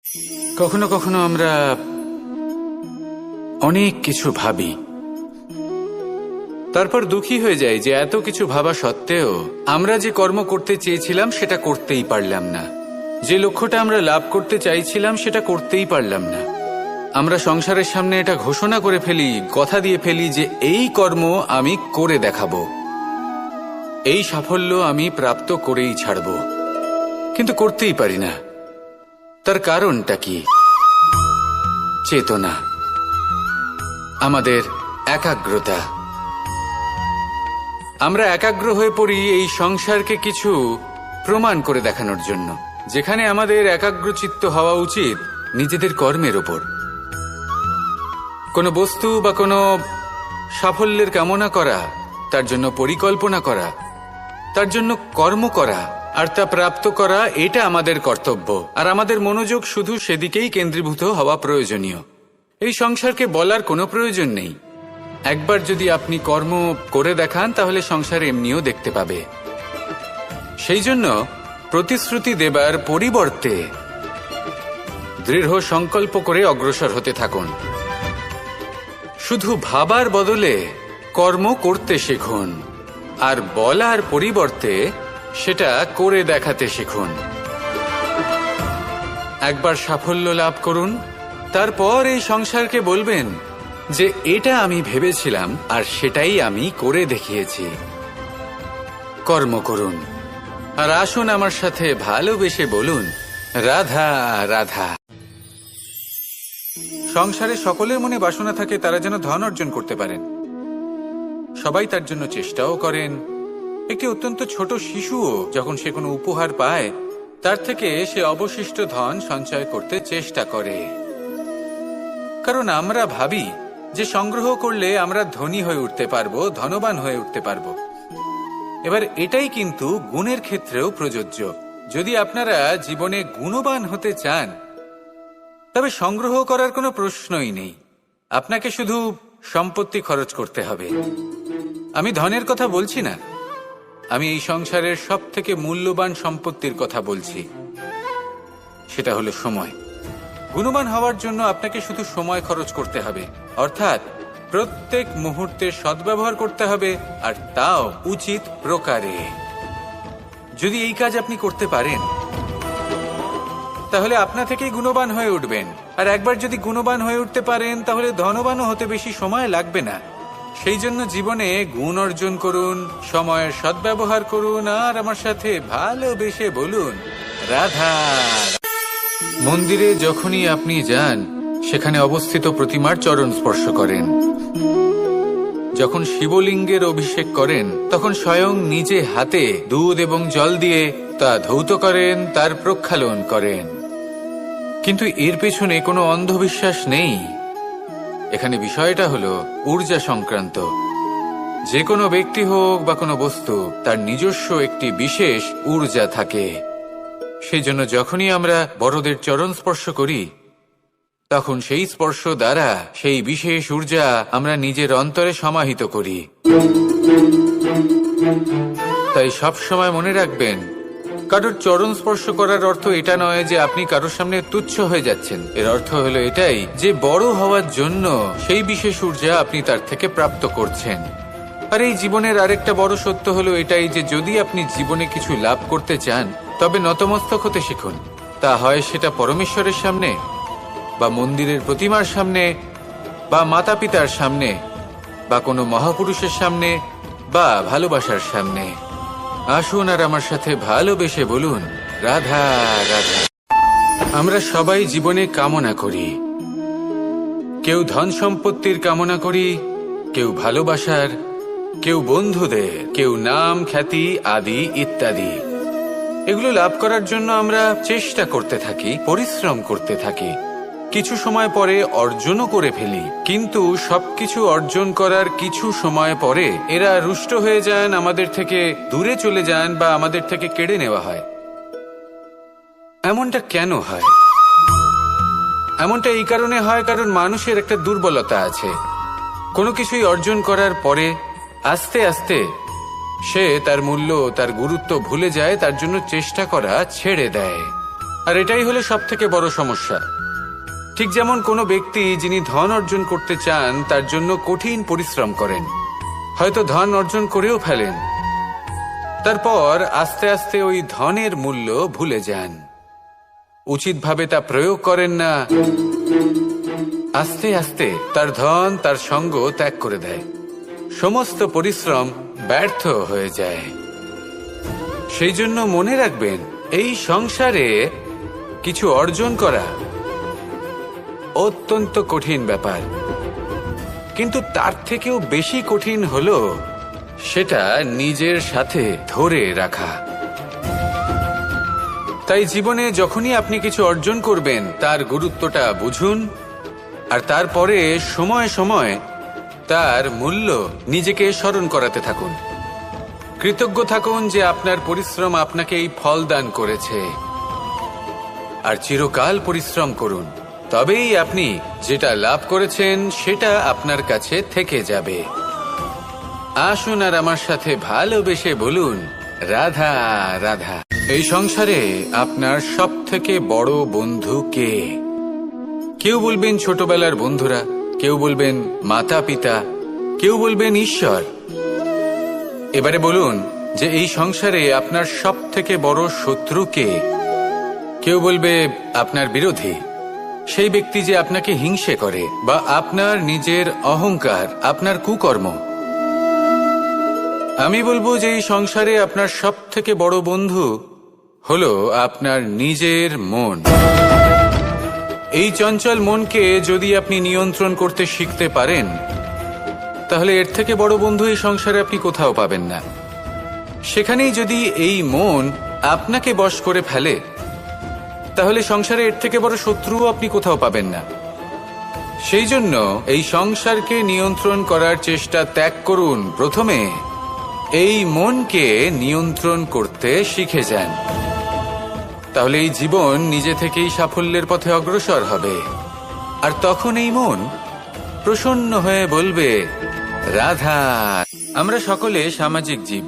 কখনো কখনো আমরা অনেক কিছু ভাবি, তারপর দুঃখী হয়ে যাই যে এত কিছু ভাবা সত্ত্বেও আমরা যে কর্ম করতে চেয়েছিলাম সেটা করতেই পারলাম না, যে লক্ষ্যটা আমরা লাভ করতে চাইছিলাম সেটা করতেই পারলাম না। আমরা সংসারের সামনে এটা ঘোষণা করে ফেলি, কথা দিয়ে ফেলি যে এই কর্ম আমি করে দেখাবো, এই সাফল্য আমি প্রাপ্ত করেই ছাড়ব, কিন্তু করতেই পারি না। তার কারণটা কি? চেতনা, আমাদের একাগ্রতা। আমরা একাগ্র হয়ে পড়ি এই সংসারকে কিছু প্রমাণ করে দেখানোর জন্য, যেখানে আমাদের একাগ্রচিত্ত হওয়া উচিত নিজেদের কর্মের ওপর। কোনো বস্তু বা কোনো সাফল্যের কামনা করা, তার জন্য পরিকল্পনা করা, তার জন্য কর্ম করা আর তা প্রাপ্ত করা, এটা আমাদের কর্তব্য। আর আমাদের মনোযোগ শুধু সেদিকেই কেন্দ্রীভূত হওয়া প্রয়োজনীয়। এই সংসারকে বলার কোনো প্রয়োজন নেই। একবার যদি আপনি কর্ম করে দেখান তাহলে সংসার এমনিও দেখতে পাবে। সেই জন্য প্রতিশ্রুতি দেবার পরিবর্তে দৃঢ় সংকল্প করে অগ্রসর হতে থাকুন। শুধু ভাবার বদলে কর্ম করতে শিখুন, আর বলার পরিবর্তে সেটা করে দেখাতে শিখুন। একবার সাফল্য লাভ করুন, তারপর এই সংসারকে বলবেন যে এটা আমি ভেবেছিলাম আর সেটাই আমি করে দেখিয়েছি। কর্ম করুন আর আসুন আমার সাথে ভালোবেসে বলুন, রাধা রাধা। সংসারে সকলের মনে বাসনা থাকে তারা যেন ধন অর্জন করতে পারেন। সবাই তার জন্য চেষ্টাও করেন। একটি অত্যন্ত ছোট শিশুও যখন সে কোনো উপহার পায় তার থেকে সে অবশিষ্ট ধন সঞ্চয় করতে চেষ্টা করে, কারণ আমরা ভাবি যে সংগ্রহ করলে আমরা ধনী হয়ে উঠতে পারবো, ধনবান হয়ে উঠতে পারবো। এবার এটাই কিন্তু গুণের ক্ষেত্রেও প্রযোজ্য। যদি আপনারা জীবনে গুণবান হতে চান তবে সংগ্রহ করার কোনো প্রশ্নই নেই। আপনাকে শুধু সম্পত্তি খরচ করতে হবে। আমি ধনের কথা বলছি না, আমি এই সংসারের সবথেকে মূল্যবান সম্পত্তির কথা বলছি, সেটা হলো সময়। গুণবান হওয়ার জন্য আপনাকে শুধু সময় খরচ করতে হবে, অর্থাৎ প্রত্যেক মুহূর্তে সদ্ব্যবহার করতে হবে, আর তাও উচিত প্রকারে। যদি এই কাজ আপনি করতে পারেন তাহলে আপনা থেকেই গুণবান হয়ে উঠবেন। আর একবার যদি গুণবান হয়ে উঠতে পারেন তাহলে ধনবানও হতে বেশি সময় লাগবে না। সেই জন্য জীবনে গুণ অর্জন করুন, সময়ের সদ্ব্যবহার করুন, আর আমার সাথে ভালোবেসে বলুন, রাধা। মন্দিরে যখনই আপনি যান সেখানে অবস্থিত প্রতিমার চরণ স্পর্শ করেন। যখন শিবলিঙ্গের অভিষেক করেন তখন স্বয়ং নিজে হাতে দুধ এবং জল দিয়ে তা ধৌত করেন, তার প্রক্ষালন করেন। কিন্তু এর পেছনে কোনো অন্ধবিশ্বাস নেই। এখানে বিষয়টা হলো ঊর্জা সংক্রান্ত। যে কোনো ব্যক্তি হোক বা কোনো বস্তু, তার নিজস্ব একটি বিশেষ ঊর্জা থাকে। সেই জন্য যখনই আমরা বড়দের চরণ স্পর্শ করি তখন সেই স্পর্শ দ্বারা সেই বিশেষ ঊর্জা আমরা নিজের অন্তরে সমাহিত করি। তাই সব সময় মনে রাখবেন, কারোর চরণ স্পর্শ করার অর্থ এটা নয় যে আপনি কারোর সামনে তুচ্ছ হয়ে যাচ্ছেন। এর অর্থ হলো এটাই যে বড় হওয়ার জন্য সেই বিশেষ ঊর্জা আপনি তার থেকে প্রাপ্ত করছেন। আর এই জীবনের আরেকটা বড় সত্য হলো এটাই যে যদি আপনি জীবনে কিছু লাভ করতে চান তবে নতমস্তক হতে শিখুন। তা হয় সেটা পরমেশ্বরের সামনে, বা মন্দিরের প্রতিমার সামনে, বা মাতা পিতার সামনে, বা কোনো মহাপুরুষের সামনে, বা ভালোবাসার সামনে। আসুন আর আমার সাথে ভালোবেসে বলুন, রাধা রাধা। আমরা সবাই জীবনে কামনা করি। কেউ ধন সম্পত্তির কামনা করি, কেউ ভালোবাসার, কেউ বন্ধুদের, কেউ নাম খ্যাতি আদি ইত্যাদি। এগুলো লাভ করার জন্য আমরা চেষ্টা করতে থাকি, পরিশ্রম করতে থাকি। কিছু সময় পরে অর্জনও করে ফেলি, কিন্তু সবকিছু অর্জন করার কিছু সময় পরে এরা রুষ্ট হয়ে যান, আমাদের থেকে দূরে চলে যান, বা আমাদের থেকে কেড়ে নেওয়া হয়। এমনটা কেন হয়? এমনটা এই কারণে হয় কারণ মানুষের একটা দুর্বলতা আছে। কোনো কিছুই অর্জন করার পরে আস্তে আস্তে সে তার মূল্য, তার গুরুত্ব ভুলে যায়, তার জন্য চেষ্টা করা ছেড়ে দেয়। আর এটাই হলো সবথেকে বড় সমস্যা। ঠিক যেমন কোনো ব্যক্তি যিনি ধন অর্জন করতে চান তার জন্য কঠিন পরিশ্রম করেন, হয়তো ধন অর্জন করেও ফেলেন, তারপর আস্তে আস্তে ওই ধনের মূল্য ভুলে যান, উচিতভাবে তা প্রয়োগ করেন না, আস্তে আস্তে তার ধন তার সঙ্গ ত্যাগ করে দেয়, সমস্ত পরিশ্রম ব্যর্থ হয়ে যায়। সেই জন্য মনে রাখবেন, এই সংসারে কিছু অর্জন করা অত্যন্ত কঠিন ব্যাপার, কিন্তু তার থেকেও বেশি কঠিন হলো সেটা নিজের সাথে ধরে রাখা। তাই জীবনে যখনই আপনি কিছু অর্জন করবেন তার গুরুত্বটা বুঝুন, আর তারপরে সময় সময় তার মূল্য নিজেকে স্মরণ করাতে থাকুন। কৃতজ্ঞ থাকুন যে আপনার পরিশ্রম আপনাকে এই ফল দান করেছে, আর চিরকাল পরিশ্রম করুন, তবেই আপনি যেটা লাভ করেছেন সেটা আপনার কাছে থেকে যাবে। আসুন আর আমার সাথে ভালোবেসে বলুন, রাধা রাধা। এই সংসারে আপনার সবথেকে বড় বন্ধু কে? কেউ বলবেন ছোটবেলার বন্ধুরা, কেউ বলবেন মাতা পিতা, কেউ বলবেন ঈশ্বর। এবারে বলুন যে এই সংসারে আপনার সবথেকে বড় শত্রু কে? কেউ বলবে আপনার বিরোধী, সেই ব্যক্তি যে আপনাকে হিংসে করে, বা আপনার নিজের অহংকার, আপনার কুকর্ম। আমি বলবো যে এই সংসারে আপনার সবথেকে বড় বন্ধু হলো আপনার নিজের মন। এই চঞ্চল মনকে যদি আপনি নিয়ন্ত্রণ করতে শিখতে পারেন, তাহলে এর থেকে বড় বন্ধু এই সংসারে আপনি কোথাও পাবেন না। সেখানেই যদি এই মন আপনাকে বশ করে ফেলে, তাহলে সংসারে এর থেকে বড় শত্রুও আপনি কোথাও পাবেন না। সেই জন্য এই সংসারকে নিয়ন্ত্রণ করার চেষ্টা ত্যাগ করুন। প্রথমে এই মনকে নিয়ন্ত্রণ করতে শিখে যান, তাহলে এই জীবন নিজে থেকেই সাফল্যের পথে অগ্রসর হবে। আর তখন এই মন প্রসন্ন হয়ে বলবে, রাধা। আমরা সকলে সামাজিক জীব,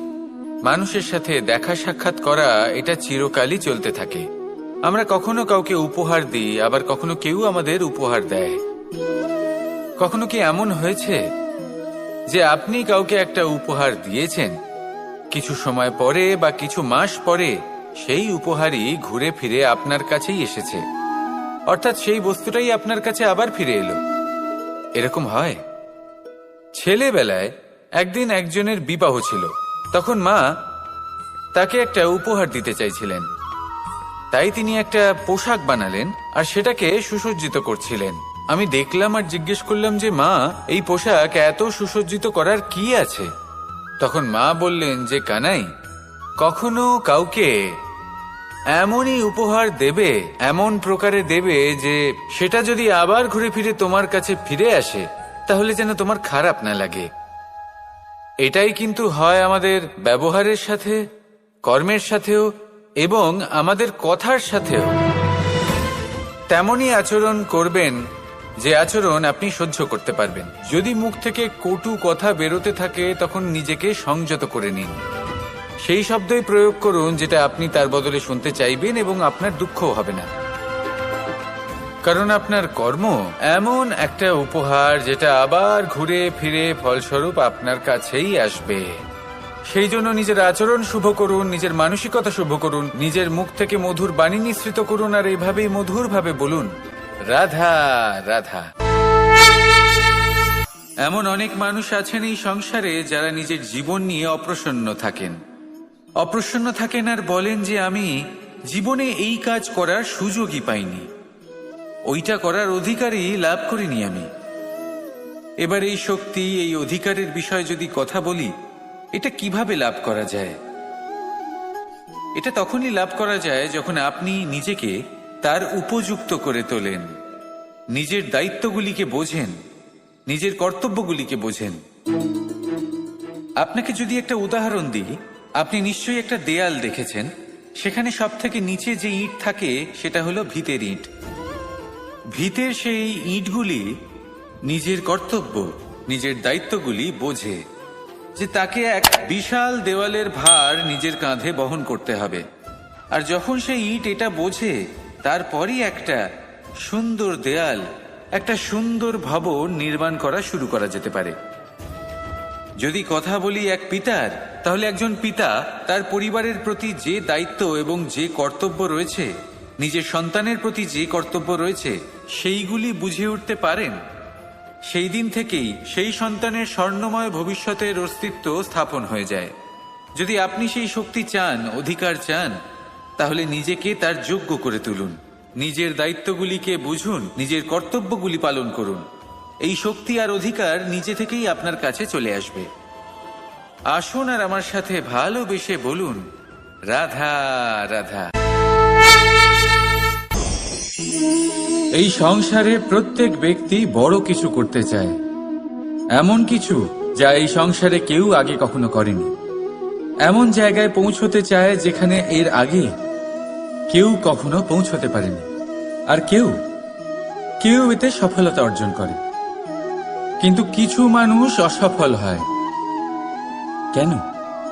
মানুষের সাথে দেখা সাক্ষাৎ করা এটা চিরকালই চলতে থাকে। আমরা কখনো কাউকে উপহার দিই, আবার কখনো কেউ আমাদের উপহার দেয়। কখনো কি এমন হয়েছে যে আপনি কাউকে একটা উপহার দিয়েছেন, কিছু সময় পরে বা কিছু মাস পরে সেই উপহারই ঘুরে ফিরে আপনার কাছেই এসেছে, অর্থাৎ সেই বস্তুটাই আপনার কাছে আবার ফিরে এলো? এরকম হয়। ছেলেবেলায় একদিন একজনের বিবাহ ছিল, তখন মা তাকে একটা উপহার দিতে চাইছিলেন, তাই তিনি একটা পোশাক বানালেন আর সেটাকে সুসজ্জিত করছিলেন। আমি দেখলাম আর জিজ্ঞেস করলাম যে মা, এই পোশাক এত সুসজ্জিত করার কি আছে? তখন মা বললেন যে কানাই, কখনো কাউকে এমনই উপহার দেবে, এমন প্রকারে দেবে যে সেটা যদি আবার ঘুরে ফিরে তোমার কাছে ফিরে আসে, তাহলে যেন তোমার খারাপ না লাগে। এটাই কিন্তু হয় আমাদের ব্যবহারের সাথে, কর্মের সাথেও, এবং আমাদের কথার সাথেও। তেমনই আচরণ করবেন যে আচরণ আপনি সহ্য করতে পারবেন। যদি মুখ থেকে কটু কথা বেরোতে থাকে, তখন নিজেকে সংযত করে নিন। সেই শব্দই প্রয়োগ করুন যেটা আপনি তার বদলে শুনতে চাইবেন, এবং আপনার দুঃখও হবে না। কারণ আপনার কর্ম এমন একটা উপহার যেটা আবার ঘুরে ফিরে ফলস্বরূপ আপনার কাছেই আসবে। সেই জন্য নিজের আচরণ শুভ করুন, নিজের মানসিকতা শুভ করুন, নিজের মুখ থেকে মধুর বাণী নিঃসৃত করুন, আর এইভাবেই মধুরভাবে বলুন, রাধা রাধা। এমন অনেক মানুষ আছেন এই সংসারে যারা নিজের জীবন নিয়ে অপ্রসন্ন থাকেন। অপ্রসন্ন থাকেন আর বলেন যে আমি জীবনে এই কাজ করার সুযোগই পাইনি, ওইটা করার অধিকারই লাভ করিনি আমি। এবার এই শক্তি, এই অধিকারের বিষয়ে যদি কথা বলি, এটা কিভাবে লাভ করা যায়? এটা তখনই লাভ করা যায় যখন আপনি নিজেকে তার উপযুক্ত করে তোলেন, নিজের দায়িত্বগুলিকে বোঝেন, নিজের কর্তব্যগুলিকে বোঝেন। আপনাকে যদি একটা উদাহরণ দিই, আপনি নিশ্চয়ই একটা দেয়াল দেখেছেন, সেখানে সব থেকে নিচে যে ইট থাকে সেটা হলো ভিতের ইট। ভিতের সেই ইটগুলি নিজের কর্তব্য, নিজের দায়িত্বগুলি বোঝে, যে তাকে এক বিশাল দেওয়ালের ভার নিজের কাঁধে বহন করতে হবে। আর যখন সেই ইট এটা বোঝে তারপরই একটা সুন্দর দেয়াল, একটা সুন্দর ভবন নির্মাণ করা শুরু করা যেতে পারে। যদি কথা বলি এক পিতার, তাহলে একজন পিতা তার পরিবারের প্রতি যে দায়িত্ব এবং যে কর্তব্য রয়েছে, নিজের সন্তানের প্রতি যে কর্তব্য রয়েছে, সেইগুলি বুঝে উঠতে পারেন, সেই দিন থেকেই সেই সন্তানের স্বর্ণময় ভবিষ্যতের অস্তিত্ব স্থাপন হয়ে যায়। যদি আপনি সেই শক্তি চান, অধিকার চান, তাহলে নিজেকে তার যোগ্য করে তুলুন, নিজের দায়িত্বগুলিকে বুঝুন, নিজের কর্তব্যগুলি পালন করুন। এই শক্তি আর অধিকার নিজে থেকেই আপনার কাছে চলে আসবে। আসুন আর আমার সাথে ভালোবেসে বলুন, রাধা রাধা। এই সংসারে প্রত্যেক ব্যক্তি বড় কিছু করতে চায়, এমন কিছু যা এই সংসারে কেউ আগে কখনো করেনি। এমন জায়গায় পৌঁছতে চায় যেখানে এর আগে কেউ কখনো পৌঁছতে পারেনি। আর কেউ এতে সফলতা অর্জন করে। কিন্তু কিছু মানুষ অসফল হয় কেন?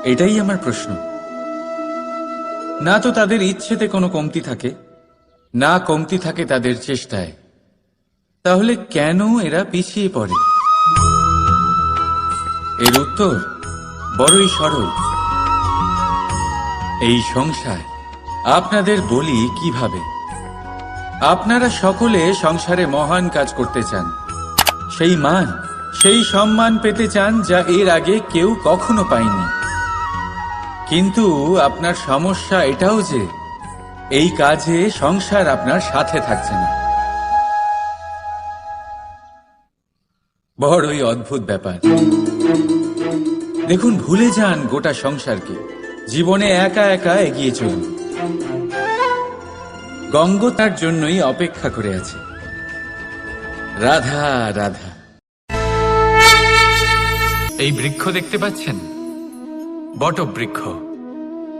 এটাই আমার প্রশ্ন। না তো তাদের ইচ্ছেতে কোনো কমতি থাকে, না কমতি থাকে তাদের চেষ্টায়। তাহলে কেন এরা পিছিয়ে পড়ে? এর উত্তর বড়ই সরল। এই সংসার। আপনাদের বলি কিভাবে। আপনারা সকলে সংসারে মহান কাজ করতে চান, সেই মান, সেই সম্মান পেতে চান যা এর আগে কেউ কখনো পায়নি। কিন্তু আপনার সমস্যা এটাও যে এই কাজে সংসার আপনার সাথে থাকছে না। বড়ই অদ্ভুত ব্যাপার। দেখুন, ভুলে যান গোটা সংসারকে, জীবনে একা একা এগিয়ে চলুন। গঙ্গ তার জন্যই অপেক্ষা করে আছে। রাধা রাধা। এই বৃক্ষ দেখতে পাচ্ছেন? বটবৃক্ষ।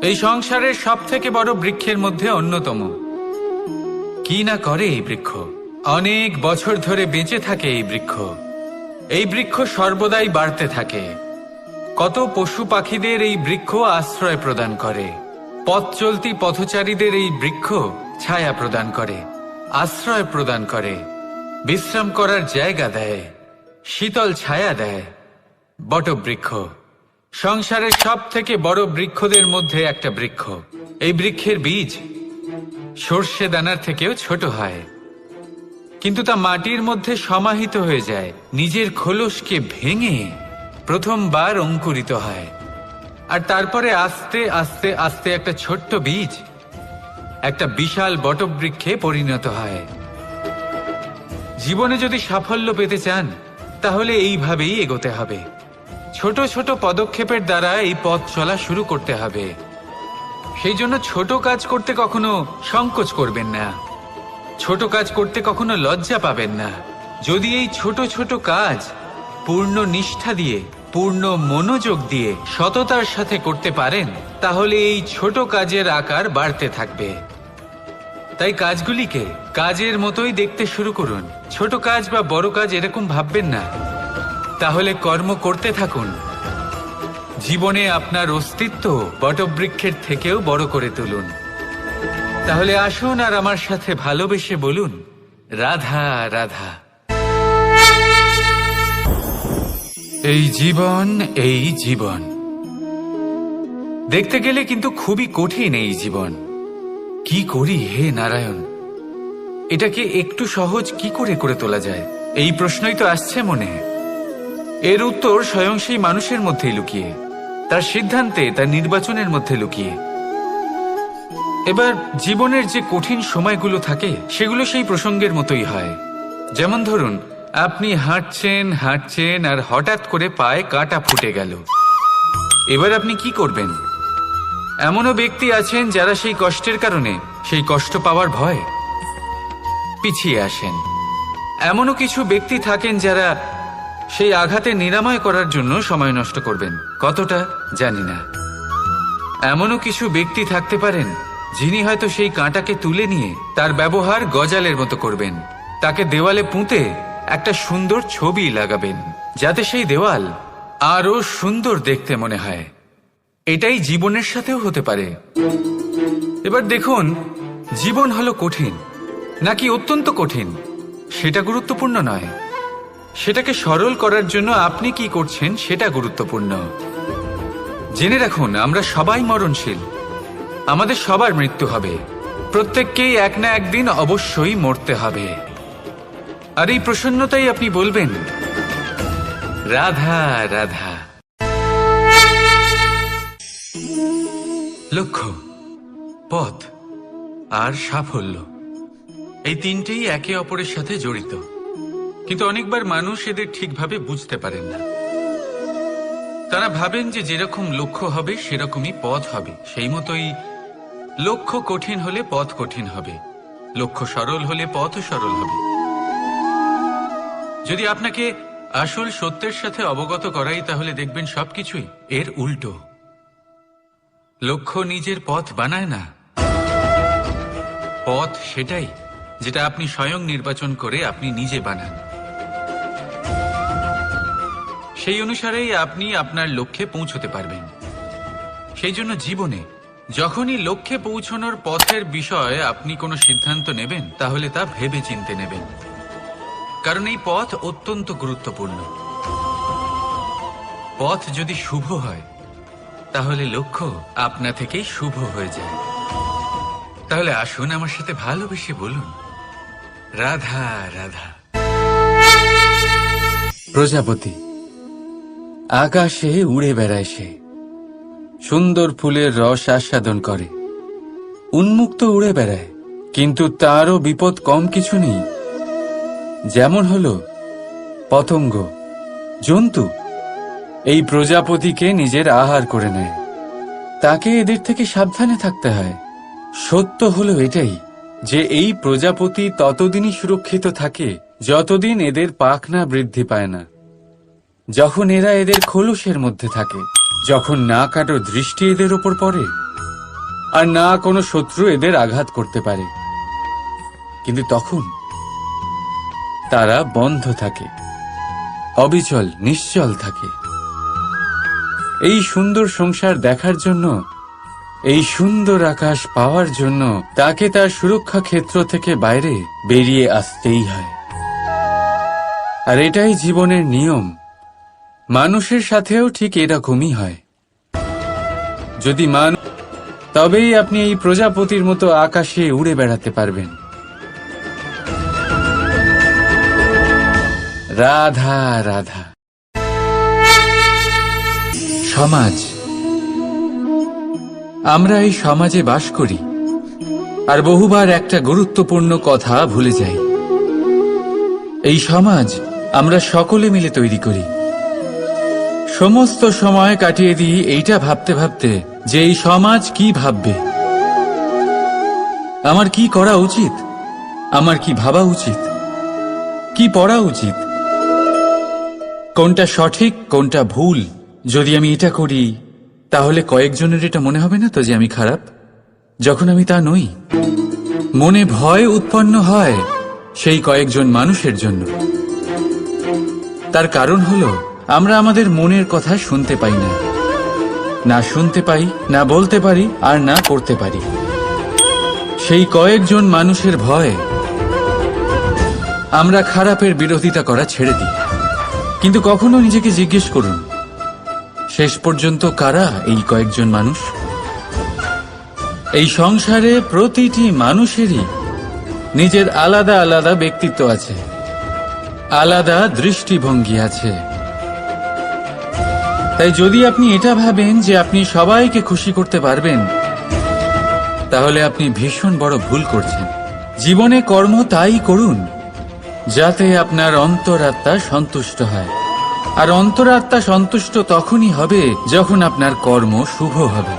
এই সংসারের সব থেকে বড় বৃক্ষের মধ্যে অন্যতম। কি না করে এই বৃক্ষ? অনেক বছর ধরে বেঁচে থাকে এই বৃক্ষ। এই বৃক্ষ সর্বদাই বাড়তে থাকে। কত পশু পাখিদের এই বৃক্ষ আশ্রয় প্রদান করে। পথ চলতি পথচারীদের এই বৃক্ষ ছায়া প্রদান করে, আশ্রয় প্রদান করে, বিশ্রাম করার জায়গা দেয়, শীতল ছায়া দেয়। বটবৃক্ষ সংসারের সব থেকে বড় বৃক্ষদের মধ্যে একটা বৃক্ষ। এই বৃক্ষের বীজ সর্ষে দানার থেকেও ছোট হয়, কিন্তু তা মাটির মধ্যে সমাহিত হয়ে যায়, নিজের খোলসকে ভেঙে প্রথমবার অঙ্কুরিত হয়। আর তারপরে আস্তে আস্তে আস্তে একটা ছোট্ট বীজ একটা বিশাল বটবৃক্ষে পরিণত হয়। জীবনে যদি সাফল্য পেতে চান, তাহলে এইভাবেই এগোতে হবে। ছোট ছোট পদক্ষেপের দ্বারা এই পথ চলা শুরু করতে হবে। সেই জন্য ছোট কাজ করতে কখনো সংকোচ করবেন না, ছোট কাজ করতে কখনো লজ্জা পাবেন না। যদি এই ছোট ছোট কাজ পূর্ণ নিষ্ঠা দিয়ে, পূর্ণ মনোযোগ দিয়ে, সততার সাথে করতে পারেন, তাহলে এই ছোট কাজের আকার বাড়তে থাকবে। তাই কাজগুলিকে কাজের মতোই দেখতে শুরু করুন। ছোট কাজ বা বড় কাজ এরকম ভাববেন না। তাহলে কর্ম করতে থাকুন। জীবনে আপনার অস্তিত্ব বটবৃক্ষের থেকেও বড় করে তুলুন। তাহলে আসুন আর আমার সাথে ভালোবেসে বলুন, রাধা রাধা। এই জীবন, এই জীবন দেখতে গেলে কিন্তু খুবই কঠিন। এই জীবন কি করি হে নারায়ণ, এটাকে একটু সহজ কি করে তোলা যায়? এই প্রশ্নই তো আসছে মনে। এর উত্তর স্বয়ং সেই মানুষের মধ্যেই লুকিয়ে, তার সিদ্ধান্তে, তার নির্বাচনের মধ্যে লুকিয়ে। এবার জীবনের যে কঠিন সময়গুলো থাকে, সেগুলো সেই প্রসঙ্গের মতোই হয়। যেমন ধরুন, আপনি হাঁটছেন আর হঠাৎ করে পায়ে কাঁটা ফুটে গেল। এবার আপনি কি করবেন? এমনও ব্যক্তি আছেন যারা সেই কষ্টের কারণে, সেই কষ্ট পাওয়ার ভয় পিছিয়ে আসেন। এমনও কিছু ব্যক্তি থাকেন যারা সেই আঘাতে নিরাময় করার জন্য সময় নষ্ট করবেন। কতটা জানি না। এমনও কিছু ব্যক্তি থাকতে পারেন যিনি হয়তো সেই কাঁটাকে তুলে নিয়ে তার ব্যবহার গজালের মতো করবেন, তাকে দেওয়ালে পুঁতে একটা সুন্দর ছবি লাগাবেন, যাতে সেই দেওয়াল আরো সুন্দর দেখতে মনে হয়। এটাই জীবনের সাথেও হতে পারে। এবার দেখুন, জীবন হলো কঠিন নাকি অত্যন্ত কঠিন সেটা গুরুত্বপূর্ণ নয়, সেটাকে সরল করার জন্য আপনি কি করছেন সেটা গুরুত্বপূর্ণ। জেনে রাখুন, আমরা সবাই মরণশীল, আমাদের সবার মৃত্যু হবে, প্রত্যেককেই এক না একদিন অবশ্যই মরতে হবে। আর এই প্রসন্নতাই আপনি বলবেন রাধা রাধা। লক্ষ্য, পথ আর সাফল্য, এই তিনটেই একে অপরের সাথে জড়িত, কিন্তু অনেকবার মানুষ এদের ঠিকভাবে বুঝতে পারেন না। তারা ভাবেন যে যেরকম লক্ষ্য হবে সেরকমই পথ হবে, সেই মতোই লক্ষ্য কঠিন হলে পথ কঠিন হবে, লক্ষ্য সরল হলে পথও সরল হবে। যদি আপনাকে আসল সত্যের সাথে অবগত করাই, তাহলে দেখবেন সবকিছুই এর উল্টো। লক্ষ্য নিজের পথ বানায় না, পথ সেটাই যেটা আপনি স্বয়ং নির্বাচন করে আপনি নিজে বানান। সেই অনুসারেই আপনি আপনার লক্ষ্যে পৌঁছতে পারবেন। সেই জন্য জীবনে যখনই লক্ষ্যে পৌঁছানোর পথের বিষয়ে আপনি কোনো সিদ্ধান্ত নেবেন, তাহলে তা ভেবে চিন্তে নেবেন, কারণ এই পথ অত্যন্ত গুরুত্বপূর্ণ। পথ যদি শুভ হয়, তাহলে লক্ষ্য আপনা থেকেই শুভ হয়ে যায়। তাহলে আসুন আমার সাথে ভালোবেসে বলুন রাধা রাধা। প্রজাপতি আকাশে উড়ে বেড়ায়, সে সুন্দর ফুলের রস আস্বাদন করে, উন্মুক্ত উড়ে বেড়ায়, কিন্তু তারও বিপদ কম কিছু নেই। যেমন হলো পতঙ্গ, জন্তু এই প্রজাপতিকে নিজের আহার করে নেয়, তাকে এদের থেকে সাবধানে থাকতে হয়। সত্য হলো এটাই যে এই প্রজাপতি ততদিনই সুরক্ষিত থাকে যতদিন এদের পাখনা বৃদ্ধি পায় না। যখন এরা এদের খোলসের মধ্যে থাকে, যখন না কারো দৃষ্টি এদের ওপর পড়ে আর না কোনো শত্রু এদের আঘাত করতে পারে, কিন্তু তখন তারা বন্ধ থাকে, অবিচল নিশ্চল থাকে। এই সুন্দর সংসার দেখার জন্য, এই সুন্দর আকাশ পাওয়ার জন্য তাকে তার সুরক্ষা ক্ষেত্র থেকে বাইরে বেরিয়ে আসতেই হয়। আর এটাই জীবনের নিয়ম। মানুষের সাথেও ঠিক এরকমই হয়। যদি তবেই আপনি এই প্রজাপতির মতো আকাশে উড়ে বেড়াতে পারবেন। রাধা রাধা। সমাজ, আমরা এই সমাজে বাস করি আর বহুবার একটা গুরুত্বপূর্ণ কথা ভুলে যাই। এই সমাজ আমরা সকলে মিলে তৈরি করি। সমস্ত সময় কাটিয়ে দিই এইটা ভাবতে ভাবতে যে এই সমাজ কি ভাববে, আমার কি করা উচিত, আমার কি ভাবা উচিত, কি পড়া উচিত, কোনটা সঠিক কোনটা ভুল। যদি আমি এটা করি তাহলে কয়েকজনের এটা মনে হবে না তো যে আমি খারাপ, যখন আমি তা নই। মনে ভয় উৎপন্ন হয় সেই কয়েকজন মানুষের জন্য। তার কারণ হলো আমরা আমাদের মনের কথা শুনতে পাই না, না শুনতে পাই, না বলতে পারি, আর না করতে পারি। সেই কয়েকজন মানুষের ভয় আমরা খারাপের বিরোধিতা করা ছেড়ে দিই। কিন্তু কখনো নিজেকে জিজ্ঞেস করুন, শেষ পর্যন্ত কারা এই কয়েকজন মানুষ? এই সংসারে প্রতিটি মানুষেরই নিজের আলাদা আলাদা ব্যক্তিত্ব আছে, আলাদা দৃষ্টিভঙ্গি আছে। তাই যদি আপনি এটা ভাবেন যে আপনি সবাইকে খুশি করতে পারবেন, তাহলে আপনি ভীষণ বড় ভুল করছেন। জীবনে কর্ম তাই করুন যাতে আপনার অন্তরাত্মা সন্তুষ্ট হয়, আর অন্তরাত্মা সন্তুষ্ট তখনই হবে যখন আপনার কর্ম শুভ হবে।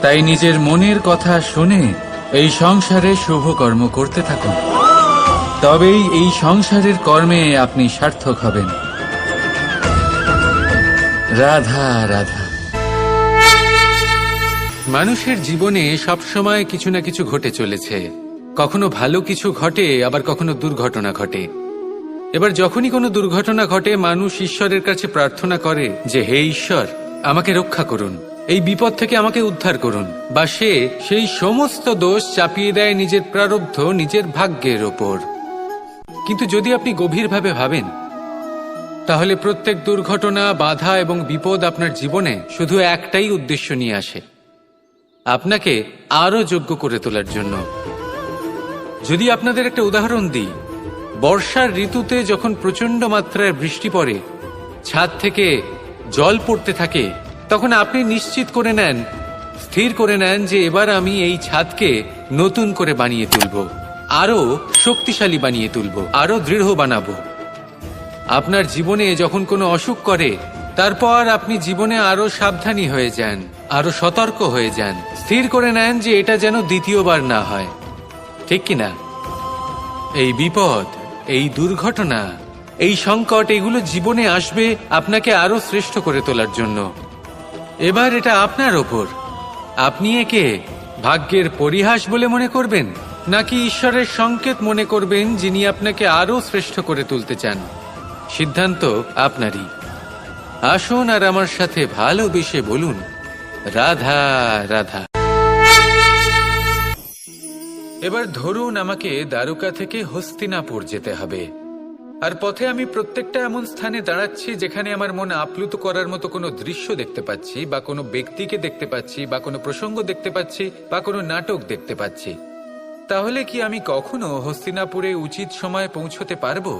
তাই নিজের মনের কথা শুনে এই সংসারে শুভ কর্ম করতে থাকুন, তবেই এই সংসারের কর্মে আপনি সার্থক হবেন। রাধা রাধা। মানুষের জীবনে সবসময় কিছু না কিছু ঘটে চলেছে। কখনো ভালো কিছু ঘটে, আবার কখনো দুর্ঘটনা ঘটে। এবার যখনই কোনো দুর্ঘটনা ঘটে, মানুষ ঈশ্বরের কাছে প্রার্থনা করে যে হে ঈশ্বর, আমাকে রক্ষা করুন, এই বিপদ থেকে আমাকে উদ্ধার করুন, বা সে সেই সমস্ত দোষ চাপিয়ে দেয় নিজের প্রারব্ধ, নিজের ভাগ্যের ওপর। কিন্তু যদি আপনি গভীরভাবে ভাবেন, তাহলে প্রত্যেক দুর্ঘটনা, বাধা এবং বিপদ আপনার জীবনে শুধু একটাই উদ্দেশ্য নিয়ে আসে, আপনাকে আরো যোগ্য করে তোলার জন্য। যদি আপনাদের একটা উদাহরণ দিই, বর্ষার ঋতুতে যখন প্রচন্ড মাত্রায় বৃষ্টি পড়ে, ছাদ থেকে জল পড়তে থাকে, তখন আপনি নিশ্চিত করে নেন, স্থির করে নেন যে এবার আমি এই ছাদকে নতুন করে বানিয়ে তুলব, আরো শক্তিশালী বানিয়ে তুলব, আরো দৃঢ় বানাবো। আপনার জীবনে যখন কোনো অসুখ করে, তারপর আপনি জীবনে আরো সাবধানী হয়ে যান, আরো সতর্ক হয়ে যান, স্থির করে নেন যে এটা যেন দ্বিতীয়বার না হয়, ঠিক কিনা? এই বিপদ, এই দুর্ঘটনা, এই সংকট, এগুলো জীবনে আসবে আপনাকে আরো শ্রেষ্ঠ করে তোলার জন্য। এবার এটা আপনার ওপর। আপনি একে ভাগ্যের পরিহাস বলে মনে করবেন, নাকি ঈশ্বরের সংকেত মনে করবেন, যিনি আপনাকে আরো শ্রেষ্ঠ করে তুলতে চান? সিদ্ধান্ত আপনারই। আসুন আর আমার সাথে ভালোবেসে বলুন, রাধা রাধা। এবার ধরুন আমাকে দ্বারকা থেকে হস্তিনাপুর যেতে হবে, আর পথে আমি প্রত্যেকটা এমন স্থানে দাঁড়াচ্ছি যেখানে আমার মন আপ্লুত করার মতো কোনো দৃশ্য দেখতে পাচ্ছি, বা কোনো ব্যক্তিকে দেখতে পাচ্ছি, বা কোনো প্রসঙ্গ দেখতে পাচ্ছি, বা কোনো নাটক দেখতে পাচ্ছি। তাহলে কি আমি কখনো হস্তিনাপুরে উচিত সময়ে পৌঁছতে পারবো?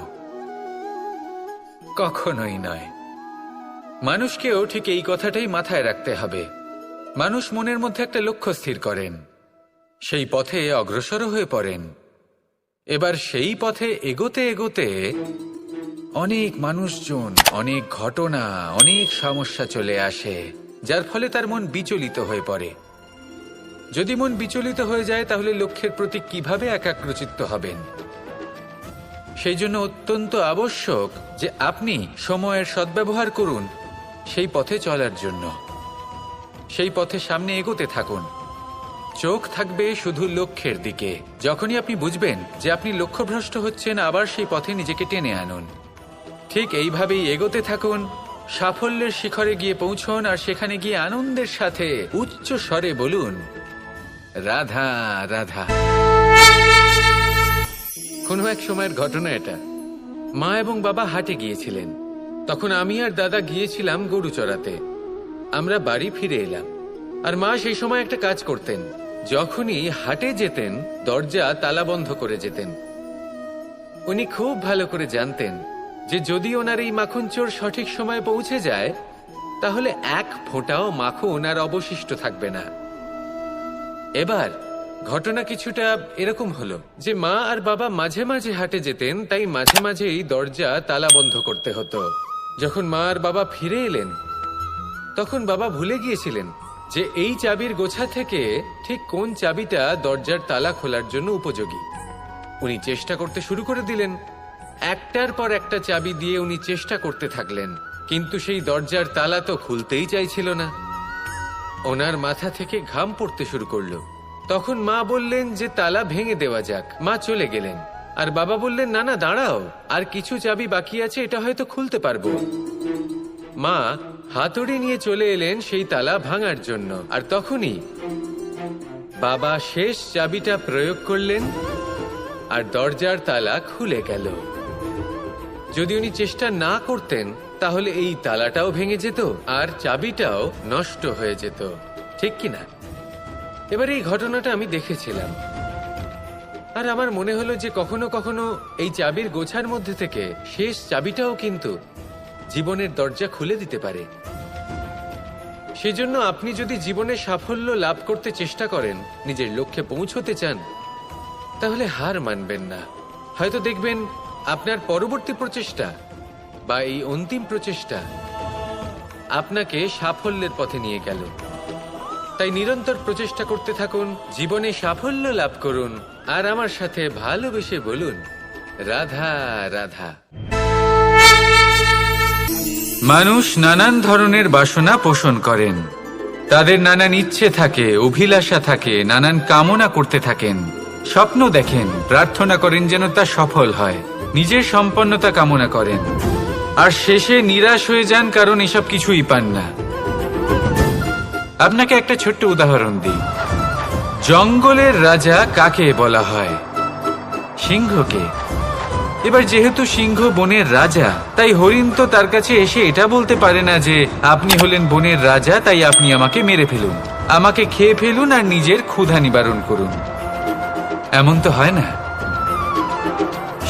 কখনোই নয়। মানুষকেও ঠিক এই কথাটাই মাথায় রাখতে হবে। মানুষ মনের মধ্যে একটা লক্ষ্য স্থির করেন, সেই পথে অগ্রসর হয়ে পড়েন। এবার সেই পথে এগোতে এগোতে অনেক মানুষজন, অনেক ঘটনা, অনেক সমস্যা চলে আসে, যার ফলে তার মন বিচলিত হয়ে পড়ে। যদি মন বিচলিত হয়ে যায়, তাহলে লক্ষ্যের প্রতি কিভাবে একাগ্রচিত্ত হবেন? সেই জন্য অত্যন্ত আবশ্যক যে আপনি সময়ের সদ্ব্যবহার করুন সেই পথে চলার জন্য। সেই পথে সামনে এগোতে থাকুন, চোখ থাকবে শুধু লক্ষ্যের দিকে। যখনই আপনি বুঝবেন যে আপনি লক্ষ্যভ্রষ্ট হচ্ছেন, আবার সেই পথে নিজেকে টেনে আনুন। ঠিক এইভাবেই এগোতে থাকুন, সাফল্যের শিখরে গিয়ে পৌঁছন, আর সেখানে গিয়ে আনন্দের সাথে উচ্চ স্বরে বলুন, রাধা রাধা। কোনো এক সময়ের ঘটনা এটা। মা এবং বাবা হাটে গিয়েছিলেন, তখন আমি আর দাদা গিয়েছিলাম গরু চড়াতে। আমরা বাড়ি ফিরে এলাম, আর মা সেই সময় একটা কাজ করতেন। যখনই হাটে যেতেন, দরজা তালা বন্ধ করে যেতেন। উনি খুব ভালো করে জানতেন যে যদি ওনার এই মাখন চোর সঠিক সময়ে পৌঁছে যায়, তাহলে এক ফোঁটাও মাখন আর অবশিষ্ট থাকবে না। এবার ঘটনা কিছুটা এরকম হলো যে মা আর বাবা মাঝে মাঝে হাটে যেতেন, তাই মাঝে মাঝেই দরজা তালা বন্ধ করতে হতো। যখন মা আর বাবা ফিরে এলেন, তখন বাবা ভুলে গিয়েছিলেন যে এই চাবির গোছা থেকে ঠিক কোন চাবিটা দরজার তালা খোলার জন্য উপযোগী। উনি চেষ্টা করতে শুরু করে দিলেন। একটার পর একটা চাবি দিয়ে উনি চেষ্টা করতে থাকলেন, কিন্তু সেই দরজার তালা তো খুলতেই চাইছিল না। ওনার মাথা থেকে ঘাম পড়তে শুরু করলো। তখন মা বললেন যে তালা ভেঙে দেওয়া যাক। মা চলে গেলেন, আর বাবা বললেন, না না দাঁড়াও, আর কিছু চাবি বাকি আছে, এটা হয়তো খুলতে পারবো। মা হাতুড়ি নিয়ে চলে এলেন সেই তালা ভাঙার জন্য, আর তখনই বাবা শেষ চাবিটা প্রয়োগ করলেন, আর দরজার তালা খুলে গেল। যদি উনি চেষ্টা না করতেন, তাহলে এই তালাটাও ভেঙে যেত, আর চাবিটাও নষ্ট হয়ে যেত, ঠিক কিনা? এবার এই ঘটনাটা আমি দেখেছিলাম, আর আমার মনে হলো যে কখনো কখনো এই চাবির গোছার মধ্যে থেকে শেষ চাবিটাও কিন্তু জীবনের দরজা খুলে দিতে পারে। সেজন্য আপনি যদি জীবনে সাফল্য লাভ করতে চেষ্টা করেন, নিজের লক্ষ্যে পৌঁছতে চান, তাহলে হার মানবেন না। হয়তো দেখবেন আপনার পরবর্তী প্রচেষ্টা বা এই অন্তিম প্রচেষ্টা আপনাকে সাফল্যের পথে নিয়ে গেল। তাই নিরন্তর প্রচেষ্টা করতে থাকুন, জীবনে সাফল্য লাভ করুন, আর আমার সাথে ভালোবেসে বলুন, রাধা রাধা। মানুষ নানান ধরনের বাসনা পোষণ করেন, তাদের নানান ইচ্ছে থাকে, অভিলাষা থাকে, নানান কামনা করতে থাকেন, স্বপ্ন দেখেন, প্রার্থনা করেন যেন তা সফল হয়, নিজের সম্পন্নতা কামনা করেন, আর শেষে নিরাশ হয়ে যান কারণ এসব কিছুই পান না। আপনাকে একটা ছোট্ট উদাহরণ দিই। জঙ্গলের রাজা কাকে বলা হয়? সিংহকে। এবার যেহেতু সিংহ বনের রাজা, তাই হরিণ তো তার কাছে এসে এটা বলতে পারে না যে আপনি হলেন বনের রাজা, তাই আপনি আমাকে মেরে ফেলুন, আমাকে খেয়ে ফেলুন আর নিজের ক্ষুধা নিবারণ করুন। এমন তো হয় না।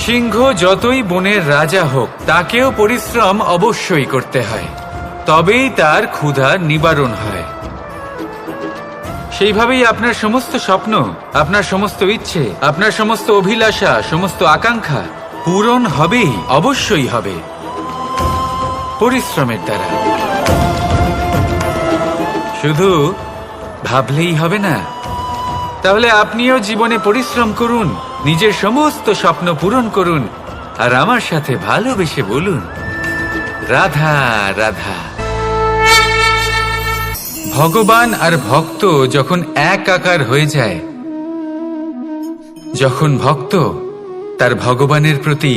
সিংহ যতই বনের রাজা হোক, তাকেও পরিশ্রম অবশ্যই করতে হয়, তবেই তার ক্ষুধা নিবারণ হয়। সেইভাবেই আপনার সমস্ত স্বপ্ন, আপনার সমস্ত ইচ্ছে, আপনার সমস্ত অভিলাষা, সমস্ত আকাঙ্ক্ষা পূরণ হবেই, অবশ্যই হবে, পরিশ্রমের দ্বারা। শুধু ভাবলেই হবে না। তাহলে আপনিও জীবনে পরিশ্রম করুন, নিজের সমস্ত স্বপ্ন পূরণ করুন, আর আমার সাথে ভালোবেসে বলুন, রাধা রাধা। ভগবান আর ভক্ত যখন একাকার হয়ে যায়, যখন ভক্ত তার ভগবানের প্রতি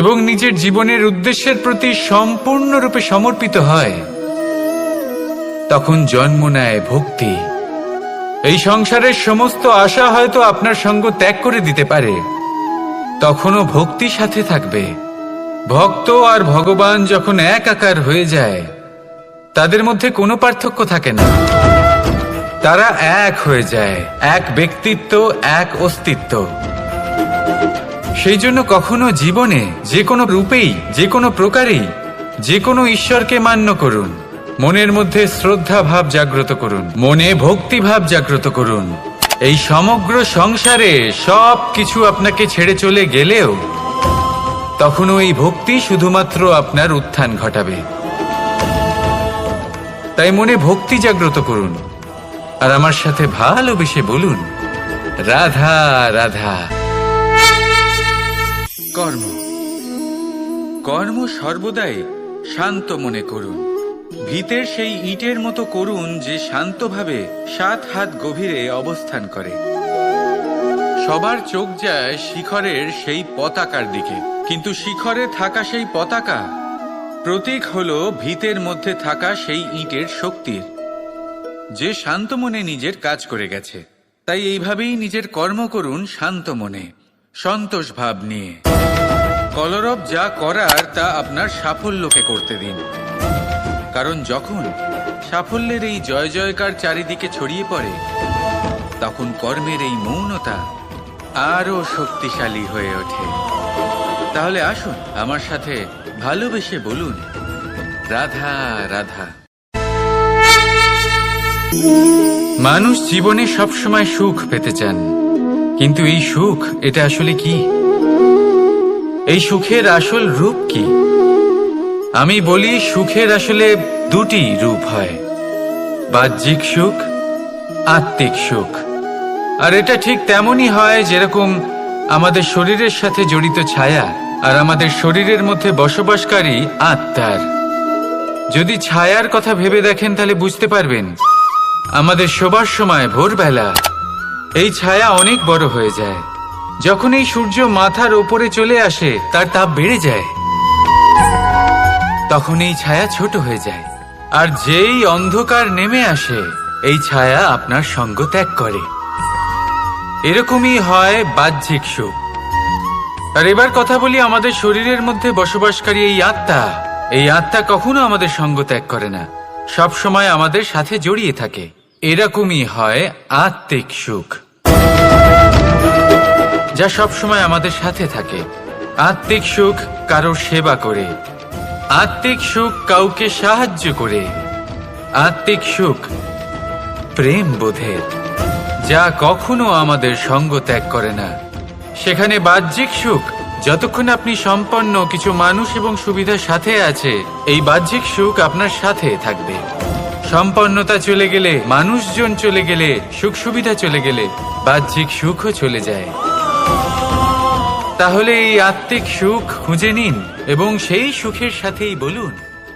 এবং নিজের জীবনের উদ্দেশ্যের প্রতি সম্পূর্ণরূপে সমর্পিত হয়, তখন জন্ম নেয় ভক্তি। এই সংসারের সমস্ত আশা হয়তো আপনার সঙ্গ ত্যাগ করে দিতে পারে, তখনও ভক্তি সাথে থাকবে। ভক্ত আর ভগবান যখন একাকার হয়ে যায়, তাদের মধ্যে কোনো পার্থক্য থাকে না। তারা এক হয়ে যায়, এক ব্যক্তিত্ব, এক অস্তিত্ব। সেই জন্য কখনো জীবনে যে কোনো রূপেই, যে কোনো প্রকারেই, যে কোনো ঈশ্বরকে মান্য করুন, মনের মধ্যে শ্রদ্ধা ভাব জাগ্রত করুন, মনে ভক্তি ভাব জাগ্রত করুন। এই সমগ্র সংসারে সব কিছু আপনাকে ছেড়ে চলে গেলেও তখনও এই ভক্তি শুধুমাত্র আপনার উত্থান ঘটাবে। তাই মনে ভক্তি জাগ্রত করুন আর আমার সাথে ভালোবেসে বলুন, রাধা রাধা। কর্ম কর্ম সর্বদাই শান্ত মনে করুন। ভিতের সেই ইটের মতো করুন যে শান্তভাবে 7 হাত গভীরে অবস্থান করে। সবার চোখ যায় শিখরের সেই পতাকার দিকে, কিন্তু শিখরে থাকা সেই পতাকা প্রতীক হলো ভিতের মধ্যে থাকা সেই ইটের শক্তির, যে শান্ত মনে নিজের কাজ করে গেছে। তাই এইভাবেই নিজের কর্ম করুন শান্ত মনে, সন্তোষ ভাব নিয়ে। কলরব যা করার তা আপনার সাফল্যকে করতে দিন, কারণ যখন সাফল্যের এই জয় জয়কার চারিদিকে ছড়িয়ে পড়ে, তখন কর্মের এই মৌনতা আরো শক্তিশালী হয়ে ওঠে। তাহলে আসুন আমার সাথে ভালোবেসে বলুন, রাধা রাধা। মানুষ জীবনে সবসময় সুখ পেতে চান, কিন্তু এই সুখ এটা আসলে কি? এই সুখের আসল রূপ কি? আমি বলি, সুখের আসলে 2টি রূপ হয়, বাহ্যিক সুখ, আত্মিক সুখ। আর এটা ঠিক তেমনই হয় যেরকম আমাদের শরীরের সাথে জড়িত ছায়া আর আমাদের শরীরের মধ্যে বসবাসকারী আত্মার। যদি ছায়ার কথা ভেবে দেখেন তাহলে বুঝতে পারবেন, আমাদের শোবার সময় ভোরবেলা এই ছায়া অনেক বড় হয়ে যায়। যখন এই সূর্য মাথার ওপরে চলে আসে, তার তাপ বেড়ে যায়, তখন এই ছায়া ছোট হয়ে যায়। আর যেই অন্ধকার নেমে আসে, এই ছায়া আপনার সঙ্গ ত্যাগ করে। এরকমই হয় বাহ্যিক সুখ। আর এবার কথা বলি আমাদের শরীরের মধ্যে বসবাসকারী এই আত্মা। এই আত্মা কখনো আমাদের সঙ্গ ত্যাগ করে না, সব সময় আমাদের সাথে জড়িয়ে থাকে। এরকমই হয় আত্মিক সুখ, যা সব সময় আমাদের সাথে থাকে। আত্মিক সুখ কারোর সেবা করে, আত্মিক সুখ কাউকে সাহায্য করে, আত্মিক সুখ প্রেম বোধের, যা কখনো আমাদের সঙ্গ ত্যাগ করে না। সেখানে বাহ্যিক সুখ, যতক্ষণ আপনি সম্পন্ন কিছু মানুষ এবং সুবিধার সাথে আছে, এই বাহ্যিক সুখ আপনার সাথে থাকবে। সম্পন্নতা চলে গেলে, মানুষজন চলে গেলে, সুখ সুবিধা চলে গেলে, বাহ্যিক সুখও চলে যায়। তাহলে এই আত্মিক সুখ খুঁজে নিন এবং সেই সুখের সাথেই বলুন,